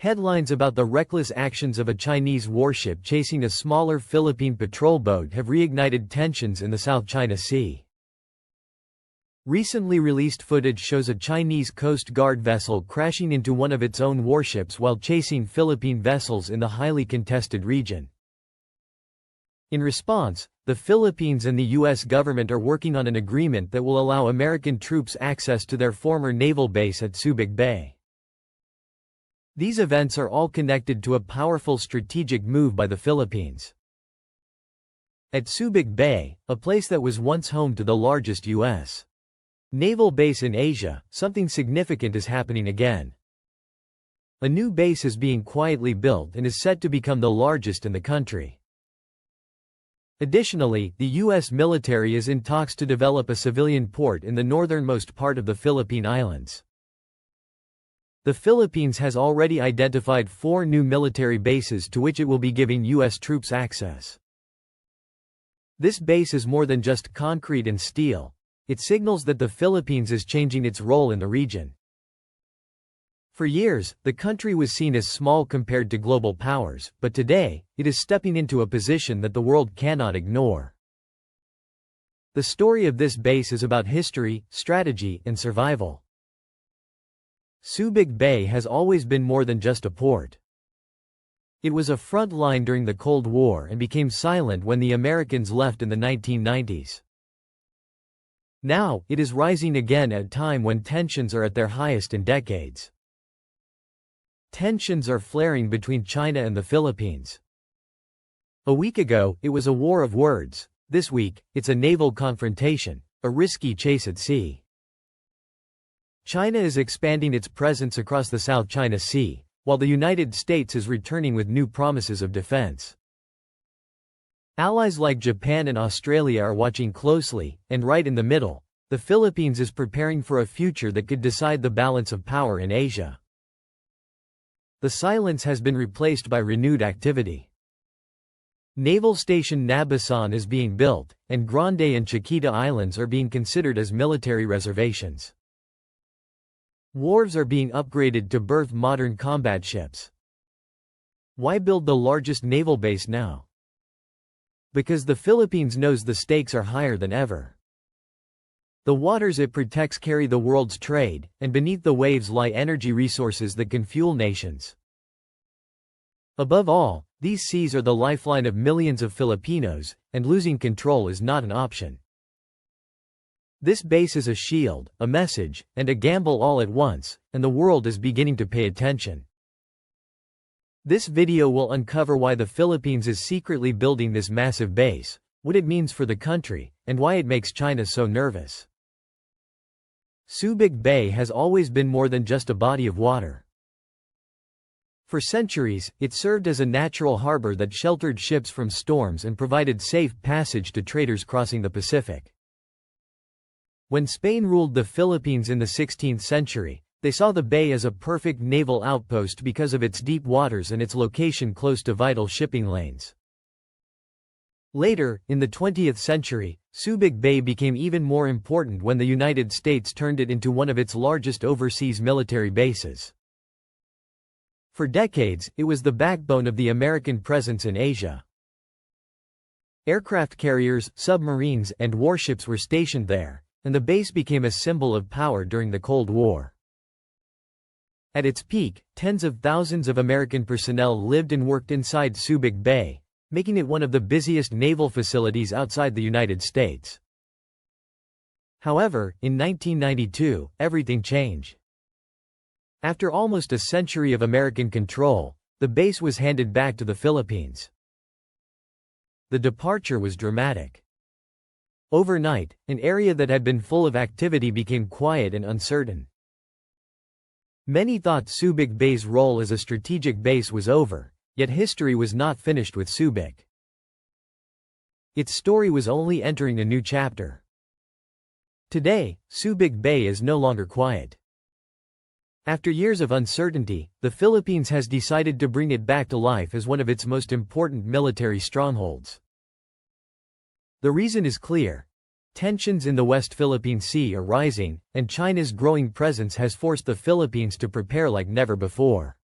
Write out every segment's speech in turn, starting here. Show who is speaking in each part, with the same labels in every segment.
Speaker 1: Headlines about the reckless actions of a Chinese warship chasing a smaller Philippine patrol boat have reignited tensions in the South China Sea. Recently released footage shows a Chinese Coast Guard vessel crashing into one of its own warships while chasing Philippine vessels in the highly contested region. In response, the Philippines and the U.S. government are working on an agreement that will allow American troops access to their former naval base at Subic Bay. These events are all connected to a powerful strategic move by the Philippines. At Subic Bay, a place that was once home to the largest U.S. naval base in Asia, something significant is happening again. A new base is being quietly built and is set to become the largest in the country. Additionally, the U.S. military is in talks to develop a civilian port in the northernmost part of the Philippine Islands. The Philippines has already identified 4 new military bases to which it will be giving U.S. troops access. This base is more than just concrete and steel. It signals that the Philippines is changing its role in the region. For years, the country was seen as small compared to global powers, but today, it is stepping into a position that the world cannot ignore. The story of this base is about history, strategy, and survival. Subic Bay has always been more than just a port. It was a front line during the Cold War and became silent when the Americans left in the 1990s. Now, it is rising again at a time when tensions are at their highest in decades. Tensions are flaring between China and the Philippines. A week ago, it was a war of words. This week, it's a naval confrontation, a risky chase at sea. China is expanding its presence across the South China Sea, while the United States is returning with new promises of defense. Allies like Japan and Australia are watching closely, and right in the middle, the Philippines is preparing for a future that could decide the balance of power in Asia. The silence has been replaced by renewed activity. Naval Station Nabasan is being built, and Grande and Chiquita Islands are being considered as military reservations. Wharves are being upgraded to berth modern combat ships. Why build the largest naval base now? Because the Philippines knows the stakes are higher than ever. The waters it protects carry the world's trade, and beneath the waves lie energy resources that can fuel nations. Above all, these seas are the lifeline of millions of Filipinos, and losing control is not an option. This base is a shield, a message, and a gamble all at once, and the world is beginning to pay attention. This video will uncover why the Philippines is secretly building this massive base, what it means for the country, and why it makes China so nervous. Subic Bay has always been more than just a body of water. For centuries, it served as a natural harbor that sheltered ships from storms and provided safe passage to traders crossing the Pacific. When Spain ruled the Philippines in the 16th century, they saw the bay as a perfect naval outpost because of its deep waters and its location close to vital shipping lanes. Later, in the 20th century, Subic Bay became even more important when the United States turned it into one of its largest overseas military bases. For decades, it was the backbone of the American presence in Asia. Aircraft carriers, submarines, and warships were stationed there, and the base became a symbol of power during the Cold War. At its peak, tens of thousands of American personnel lived and worked inside Subic Bay, making it one of the busiest naval facilities outside the United States. However, in 1992, everything changed. After almost a century of American control, the base was handed back to the Philippines. The departure was dramatic. Overnight, an area that had been full of activity became quiet and uncertain. Many thought Subic Bay's role as a strategic base was over, yet history was not finished with Subic. Its story was only entering a new chapter. Today, Subic Bay is no longer quiet. After years of uncertainty, the Philippines has decided to bring it back to life as one of its most important military strongholds. The reason is clear. Tensions in the West Philippine Sea are rising, and China's growing presence has forced the Philippines to prepare like never before.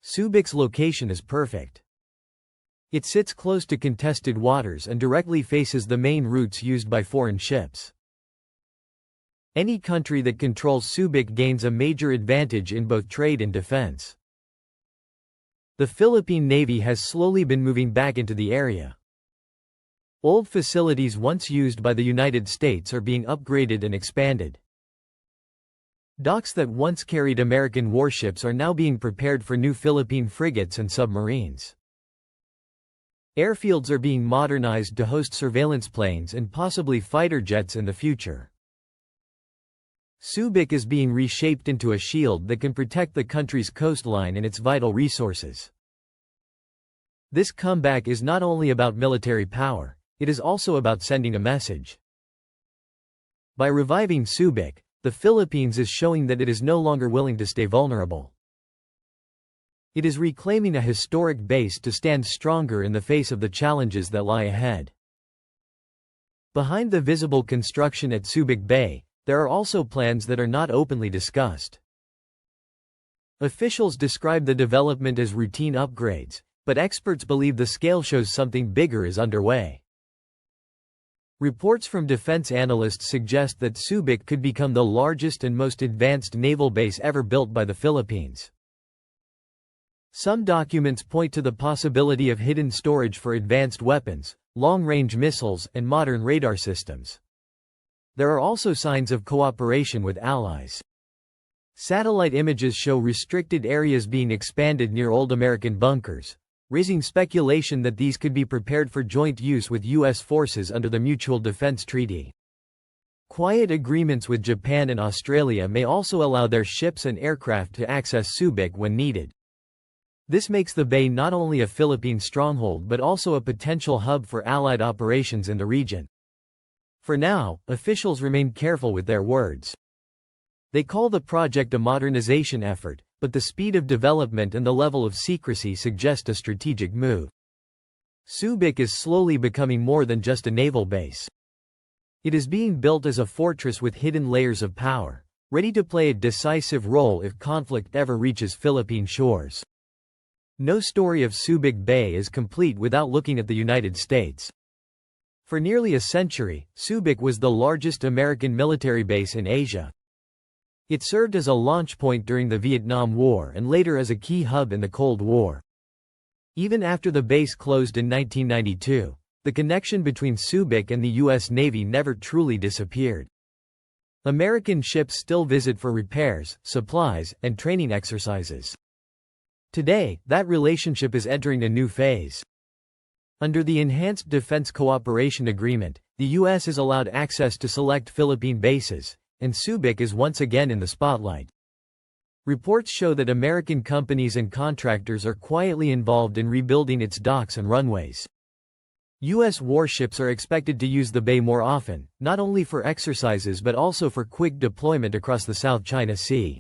Speaker 1: Subic's location is perfect. It sits close to contested waters and directly faces the main routes used by foreign ships. Any country that controls Subic gains a major advantage in both trade and defense. The Philippine Navy has slowly been moving back into the area. Old facilities once used by the United States are being upgraded and expanded. Docks that once carried American warships are now being prepared for new Philippine frigates and submarines. Airfields are being modernized to host surveillance planes and possibly fighter jets in the future. Subic is being reshaped into a shield that can protect the country's coastline and its vital resources. This comeback is not only about military power, it is also about sending a message. By reviving Subic, the Philippines is showing that it is no longer willing to stay vulnerable. It is reclaiming a historic base to stand stronger in the face of the challenges that lie ahead. Behind the visible construction at Subic Bay, there are also plans that are not openly discussed. Officials describe the development as routine upgrades, but experts believe the scale shows something bigger is underway. Reports from defense analysts suggest that Subic could become the largest and most advanced naval base ever built by the Philippines. Some documents point to the possibility of hidden storage for advanced weapons, long-range missiles, and modern radar systems. There are also signs of cooperation with allies. Satellite images show restricted areas being expanded near old American bunkers, raising speculation that these could be prepared for joint use with U.S. forces under the Mutual Defense Treaty. Quiet agreements with Japan and Australia may also allow their ships and aircraft to access Subic when needed. This makes the bay not only a Philippine stronghold but also a potential hub for Allied operations in the region. For now, officials remain careful with their words. They call the project a modernization effort, but the speed of development and the level of secrecy suggest a strategic move. Subic is slowly becoming more than just a naval base. It is being built as a fortress with hidden layers of power, ready to play a decisive role if conflict ever reaches Philippine shores. No story of Subic Bay is complete without looking at the United States. For nearly a century, Subic was the largest American military base in Asia. It served as a launch point during the Vietnam War and later as a key hub in the Cold War. Even after the base closed in 1992, the connection between Subic and the U.S. Navy never truly disappeared. American ships still visit for repairs, supplies, and training exercises. Today, that relationship is entering a new phase. Under the Enhanced Defense Cooperation Agreement, the U.S. is allowed access to select Philippine bases, and Subic is once again in the spotlight. Reports show that American companies and contractors are quietly involved in rebuilding its docks and runways. U.S. warships are expected to use the bay more often, not only for exercises but also for quick deployment across the South China Sea.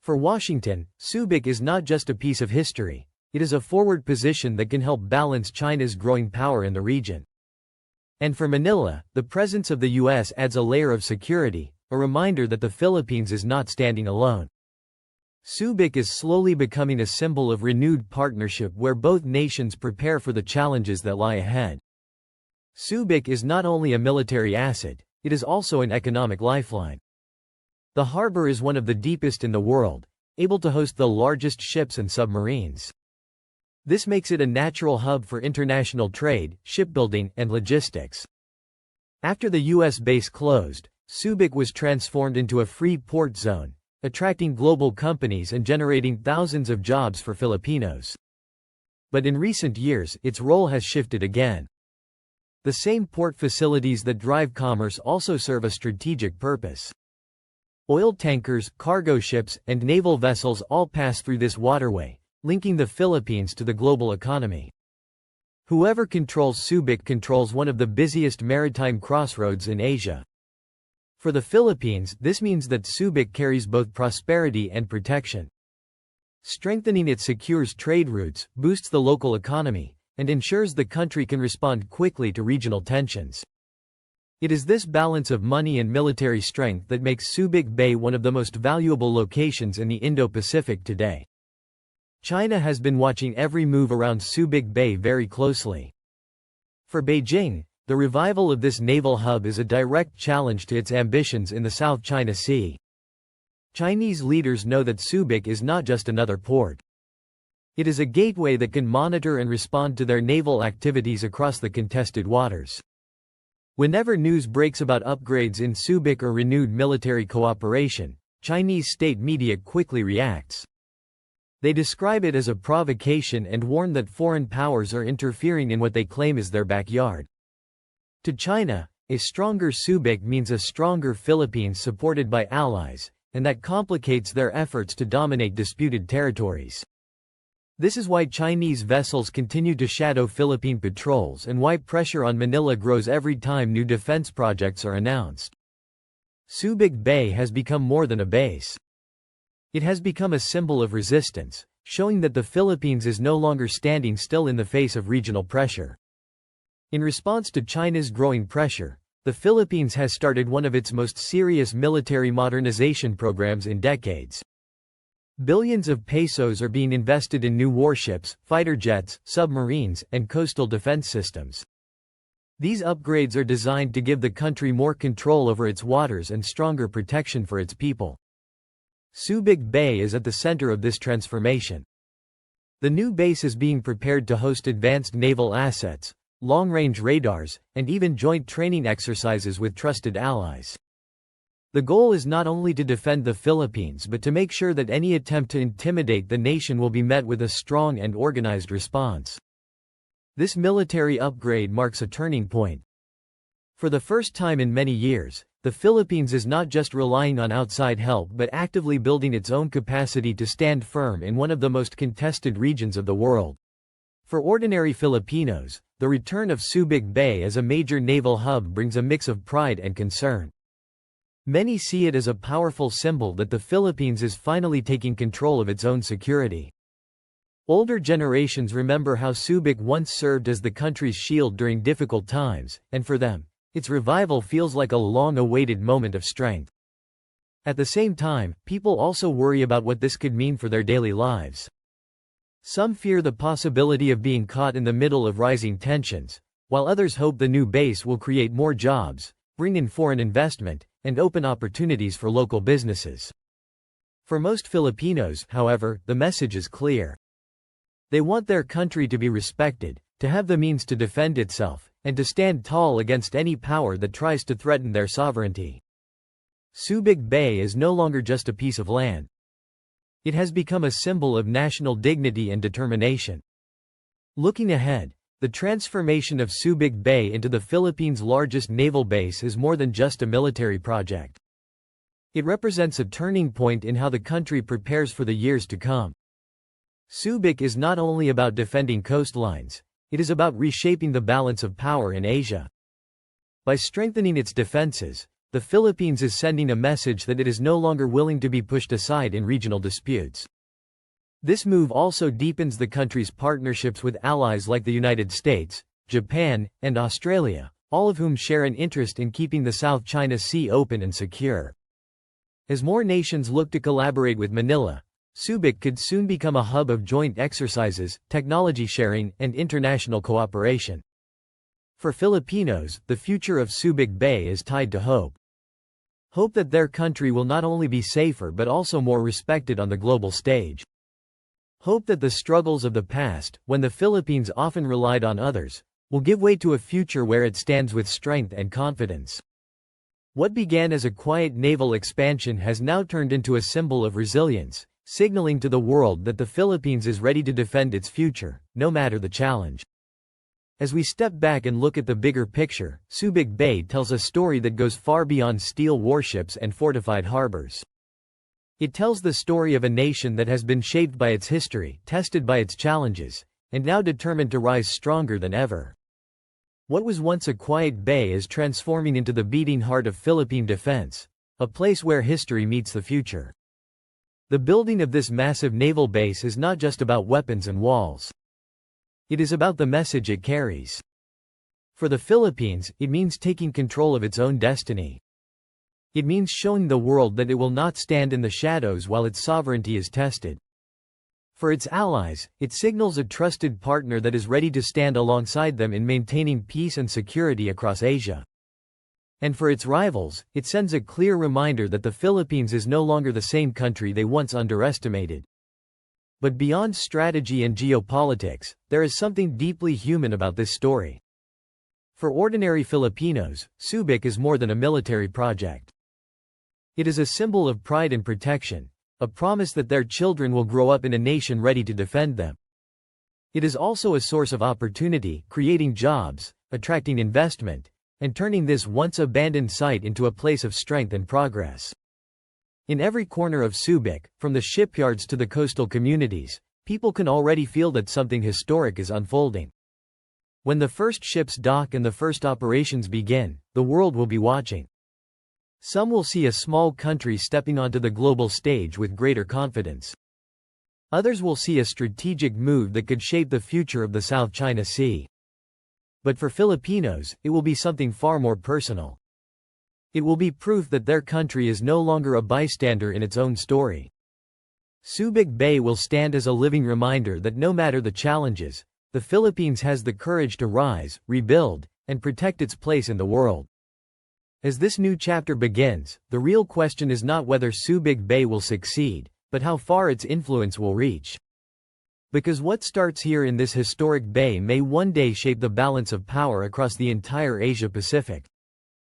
Speaker 1: For Washington, Subic is not just a piece of history, it is a forward position that can help balance China's growing power in the region. And for Manila, the presence of the U.S. adds a layer of security, a reminder that the Philippines is not standing alone. Subic is slowly becoming a symbol of renewed partnership where both nations prepare for the challenges that lie ahead. Subic is not only a military asset, it is also an economic lifeline. The harbor is one of the deepest in the world, able to host the largest ships and submarines. This makes it a natural hub for international trade, shipbuilding, and logistics. After the U.S. base closed, Subic was transformed into a free port zone, attracting global companies and generating thousands of jobs for Filipinos. But in recent years, its role has shifted again. The same port facilities that drive commerce also serve a strategic purpose. Oil tankers, cargo ships, and naval vessels all pass through this waterway, linking the Philippines to the global economy. Whoever controls Subic controls one of the busiest maritime crossroads in Asia. For the Philippines, this means that Subic carries both prosperity and protection. Strengthening it secures trade routes, boosts the local economy, and ensures the country can respond quickly to regional tensions. It is this balance of money and military strength that makes Subic Bay one of the most valuable locations in the Indo-Pacific today. China has been watching every move around Subic Bay very closely. For Beijing, the revival of this naval hub is a direct challenge to its ambitions in the South China Sea. Chinese leaders know that Subic is not just another port. It is a gateway that can monitor and respond to their naval activities across the contested waters. Whenever news breaks about upgrades in Subic or renewed military cooperation, Chinese state media quickly reacts. They describe it as a provocation and warn that foreign powers are interfering in what they claim is their backyard. To China, a stronger Subic means a stronger Philippines supported by allies, and that complicates their efforts to dominate disputed territories. This is why Chinese vessels continue to shadow Philippine patrols and why pressure on Manila grows every time new defense projects are announced. Subic Bay has become more than a base. It has become a symbol of resistance, showing that the Philippines is no longer standing still in the face of regional pressure. In response to China's growing pressure, the Philippines has started one of its most serious military modernization programs in decades. Billions of pesos are being invested in new warships, fighter jets, submarines, and coastal defense systems. These upgrades are designed to give the country more control over its waters and stronger protection for its people. Subic Bay is at the center of this transformation. The new base is being prepared to host advanced naval assets, long-range radars, and even joint training exercises with trusted allies. The goal is not only to defend the Philippines but to make sure that any attempt to intimidate the nation will be met with a strong and organized response. This military upgrade marks a turning point. For the first time in many years, the Philippines is not just relying on outside help but actively building its own capacity to stand firm in one of the most contested regions of the world. For ordinary Filipinos, the return of Subic Bay as a major naval hub brings a mix of pride and concern. Many see it as a powerful symbol that the Philippines is finally taking control of its own security. Older generations remember how Subic once served as the country's shield during difficult times, and for them, its revival feels like a long-awaited moment of strength. At the same time, people also worry about what this could mean for their daily lives. Some fear the possibility of being caught in the middle of rising tensions, while others hope the new base will create more jobs, bring in foreign investment, and open opportunities for local businesses. For most Filipinos, however, the message is clear. They want their country to be respected, to have the means to defend itself, and to stand tall against any power that tries to threaten their sovereignty. Subic Bay is no longer just a piece of land. It has become a symbol of national dignity and determination. Looking ahead, the transformation of Subic Bay into the Philippines' largest naval base is more than just a military project. It represents a turning point in how the country prepares for the years to come. Subic is not only about defending coastlines, it is about reshaping the balance of power in Asia. By strengthening its defenses, the Philippines is sending a message that it is no longer willing to be pushed aside in regional disputes. This move also deepens the country's partnerships with allies like the United States, Japan, and Australia, all of whom share an interest in keeping the South China Sea open and secure. As more nations look to collaborate with Manila, Subic could soon become a hub of joint exercises, technology sharing, and international cooperation. For Filipinos, the future of Subic Bay is tied to hope. Hope that their country will not only be safer but also more respected on the global stage. Hope that the struggles of the past, when the Philippines often relied on others, will give way to a future where it stands with strength and confidence. What began as a quiet naval expansion has now turned into a symbol of resilience, signaling to the world that the Philippines is ready to defend its future, no matter the challenge. As we step back and look at the bigger picture, Subic Bay tells a story that goes far beyond steel warships and fortified harbors. It tells the story of a nation that has been shaped by its history, tested by its challenges, and now determined to rise stronger than ever. What was once a quiet bay is transforming into the beating heart of Philippine defense, a place where history meets the future. The building of this massive naval base is not just about weapons and walls. It is about the message it carries. For the Philippines, it means taking control of its own destiny. It means showing the world that it will not stand in the shadows while its sovereignty is tested. For its allies, it signals a trusted partner that is ready to stand alongside them in maintaining peace and security across Asia. And for its rivals, it sends a clear reminder that the Philippines is no longer the same country they once underestimated. But beyond strategy and geopolitics, there is something deeply human about this story. For ordinary Filipinos, Subic is more than a military project. It is a symbol of pride and protection, a promise that their children will grow up in a nation ready to defend them. It is also a source of opportunity, creating jobs, attracting investment, and turning this once abandoned site into a place of strength and progress. In every corner of Subic, from the shipyards to the coastal communities, people can already feel that something historic is unfolding. When the first ships dock and the first operations begin, the world will be watching. Some will see a small country stepping onto the global stage with greater confidence. Others will see a strategic move that could shape the future of the South China Sea. But for Filipinos, it will be something far more personal. It will be proof that their country is no longer a bystander in its own story. Subic Bay will stand as a living reminder that no matter the challenges, the Philippines has the courage to rise, rebuild, and protect its place in the world. As this new chapter begins, the real question is not whether Subic Bay will succeed, but how far its influence will reach. Because what starts here in this historic bay may one day shape the balance of power across the entire Asia-Pacific.